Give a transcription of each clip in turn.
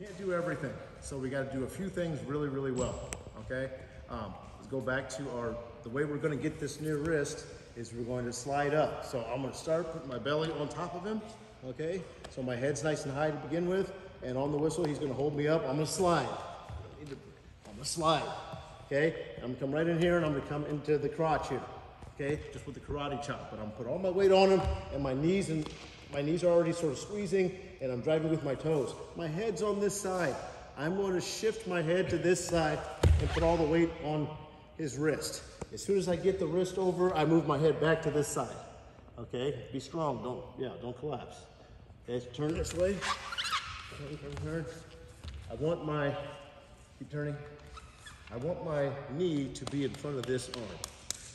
Can't do everything, so we got to do a few things really, really well, okay? Let's go back to the way we're going to get this near wrist is we're going to slide up. So I'm going to start putting my belly on top of him, okay? So my head's nice and high to begin with, and on the whistle, he's going to hold me up. I'm going to slide. I'm going to slide, okay? I'm going to come right in here, and I'm going to come into the crotch here, okay? Just with the karate chop, but I'm going to put all my weight on him, and my knees are already sort of squeezing, and I'm driving with my toes. My head's on this side. I'm going to shift my head to this side and put all the weight on his wrist. As soon as I get the wrist over, I move my head back to this side. Okay, be strong, don't collapse. Okay, turn this way, turn. Keep turning. I want my knee to be in front of this arm,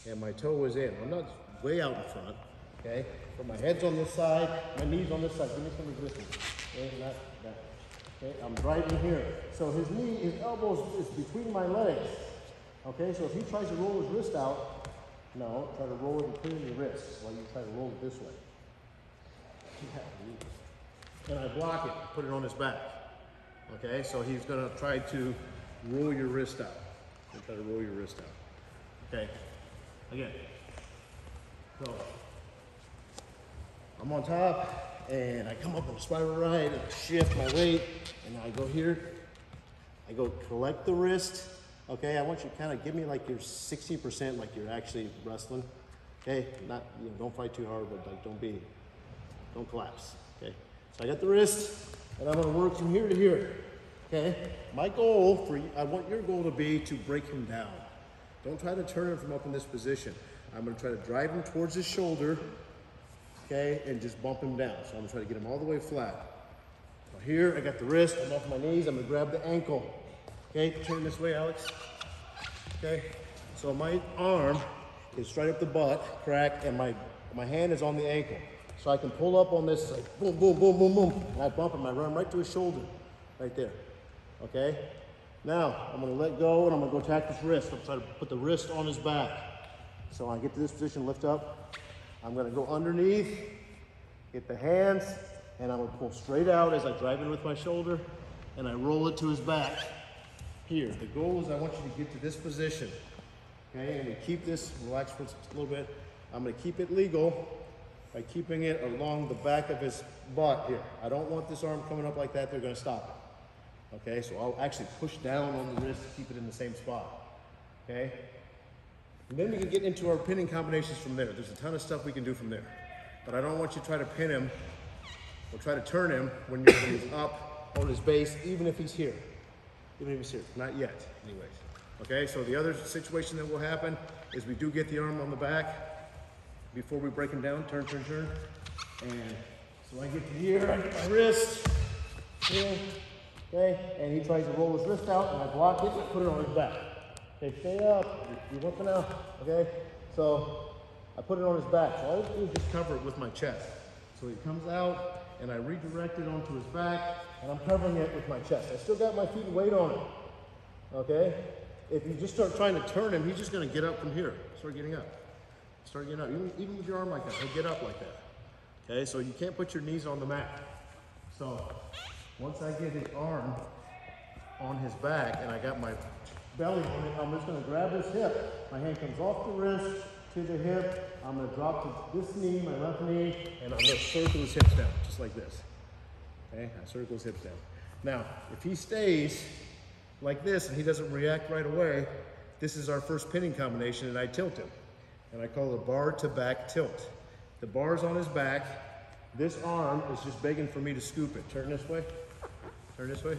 and my toe is in. I'm not way out in front, okay? So my head's on this side, my knee's on this side. Give me some resistance. Okay, not that. Okay, I'm driving here. So his elbows is between my legs. Okay, so if he tries to roll his wrist out, no, try to roll it between your wrists while you try to roll it this way. And I block it, put it on his back. Okay, so he's gonna try to roll your wrist out. Try to roll your wrist out. Okay, again. So I'm on top, and I come up in a spiral right, and shift my weight, and I go here. I go collect the wrist. Okay, I want you to kind of give me like your 60% like you're actually wrestling. Okay, don't fight too hard, but like don't collapse. Okay, so I got the wrist, and I'm gonna work from here to here. Okay, my goal I want your goal to be to break him down. Don't try to turn him from up in this position. I'm gonna try to drive him towards his shoulder, okay, and just bump him down. So I'm gonna try to get him all the way flat. So here, I got the wrist, I'm off my knees, I'm gonna grab the ankle. Okay, turn this way, Alex. Okay, so my arm is straight up the butt, crack, and my hand is on the ankle. So I can pull up on this, like boom, boom, boom, boom, boom, and I bump him, I run right to his shoulder, right there. Okay, now I'm gonna let go and I'm gonna go attack this wrist. I'm trying to put the wrist on his back. So when I get to this position, lift up. I'm gonna go underneath, get the hands, and I'm gonna pull straight out as I drive in with my shoulder, and I roll it to his back. Here, the goal is I want you to get to this position, okay? And we keep this, relax for a little bit. I'm gonna keep it legal by keeping it along the back of his butt here. I don't want this arm coming up like that, they're gonna stop it. Okay, so I'll actually push down on the wrist to keep it in the same spot, okay? And then we can get into our pinning combinations from there. There's a ton of stuff we can do from there. But I don't want you to try to pin him or try to turn him when he's up on his base, even if he's here. Even if he's here, not yet, anyways. Okay, so the other situation that will happen is we do get the arm on the back before we break him down, turn. And so I get to here, I get my wrist, here, okay, and he tries to roll his wrist out, and I block it and put it on his back. Okay, stay up, you're whipping out, okay? So I put it on his back. So all I do is just cover it with my chest. So he comes out, and I redirect it onto his back, and I'm covering it with my chest. I still got my feet and weight on it, okay? If you just start trying to turn him, he's just gonna get up from here. Start getting up. Even with your arm like that, he'll get up like that. Okay, so you can't put your knees on the mat. So once I get his arm on his back and I got my belly on it, I'm just gonna grab his hip. My hand comes off the wrist to the hip. I'm gonna drop to this knee, my left knee, and I'm gonna circle his hips down, just like this. Okay, I circle his hips down. Now, if he stays like this and he doesn't react right away, this is our first pinning combination, and I tilt him. And I call it a bar to back tilt. The bar's on his back. This arm is just begging for me to scoop it. Turn this way. Turn this way.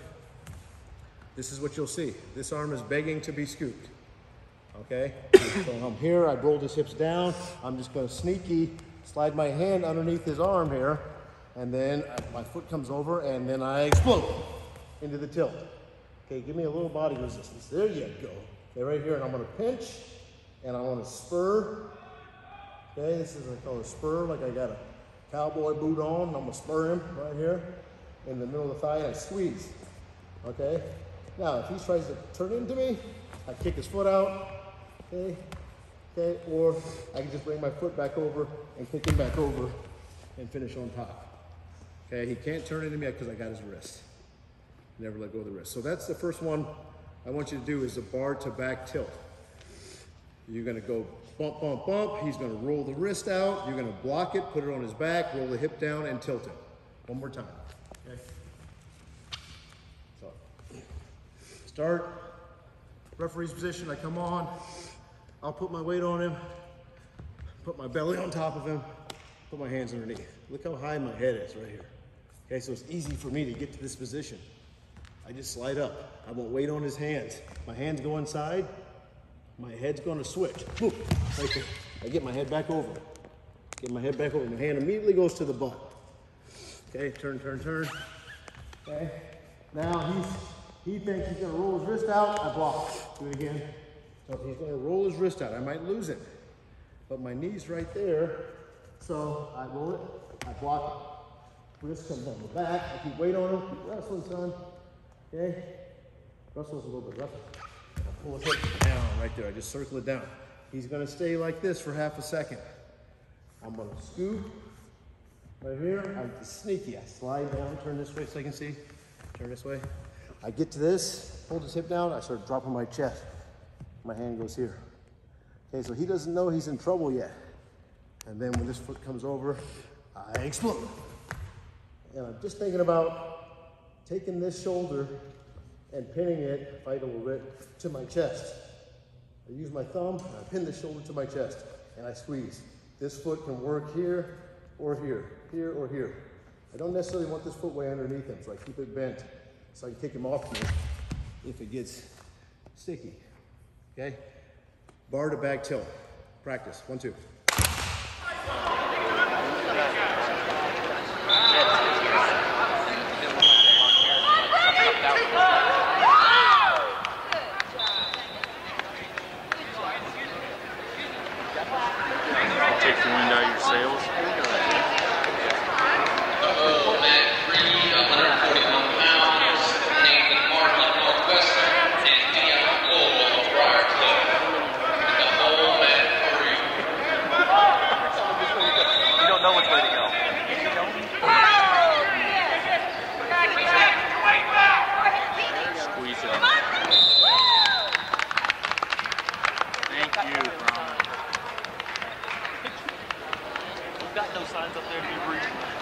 This is what you'll see. This arm is begging to be scooped. Okay? So I'm here, I rolled his hips down. I'm just gonna sneaky slide my hand underneath his arm here, and then my foot comes over, and then I explode into the tilt. Okay, give me a little body resistance. There you go. Okay, right here, and I'm gonna pinch, and I want to spur. Okay, this is what I call a spur, like I got a cowboy boot on. I'm gonna spur him right here in the middle of the thigh, and I squeeze. Okay, now if he tries to turn into me, I kick his foot out. Okay, or I can just bring my foot back over and kick him back over and finish on top. Okay, he can't turn into me because I got his wrist. Never let go of the wrist. So that's the first one I want you to do, is a bar to back tilt. You're gonna go bump, bump, bump. He's gonna roll the wrist out. You're gonna block it, put it on his back, roll the hip down, and tilt it. One more time, okay? So, start, referee's position, I come on. I'll put my weight on him, put my belly on top of him, put my hands underneath. Look how high my head is right here. Okay, so it's easy for me to get to this position. I just slide up. I won't weight on his hands. My hands go inside, my head's gonna switch. Boom, right there. I get my head back over. Get my head back over. My hand immediately goes to the butt. Okay, turn, turn, turn. Okay, now he thinks he's gonna roll his wrist out, I block. Do it again. So if he's gonna roll his wrist out, I might lose it. But my knee's right there, so I roll it, I block it. Wrist comes on the back, I keep weight on him, keep wrestling, son. Okay? Wrestle's a little bit rougher. I pull his hip down right there, I just circle it down. He's gonna stay like this for half a second. I'm gonna scoop right here. I'm sneaky, I slide down, turn this way so I can see. Turn this way. I get to this, hold his hip down, I start dropping my chest. My hand goes here. Okay, so he doesn't know he's in trouble yet. And then when this foot comes over, I explode. And I'm just thinking about taking this shoulder and pinning it, fight a little bit, to my chest. I use my thumb, and I pin the shoulder to my chest, and I squeeze. This foot can work here or here, here or here. I don't necessarily want this foot way underneath him, so I keep it bent so I can kick him off me if it gets sticky. Okay? Bar to back tilt. Practice. 1, 2. Take the wind out of your sails. Got no signs up there to be breathing.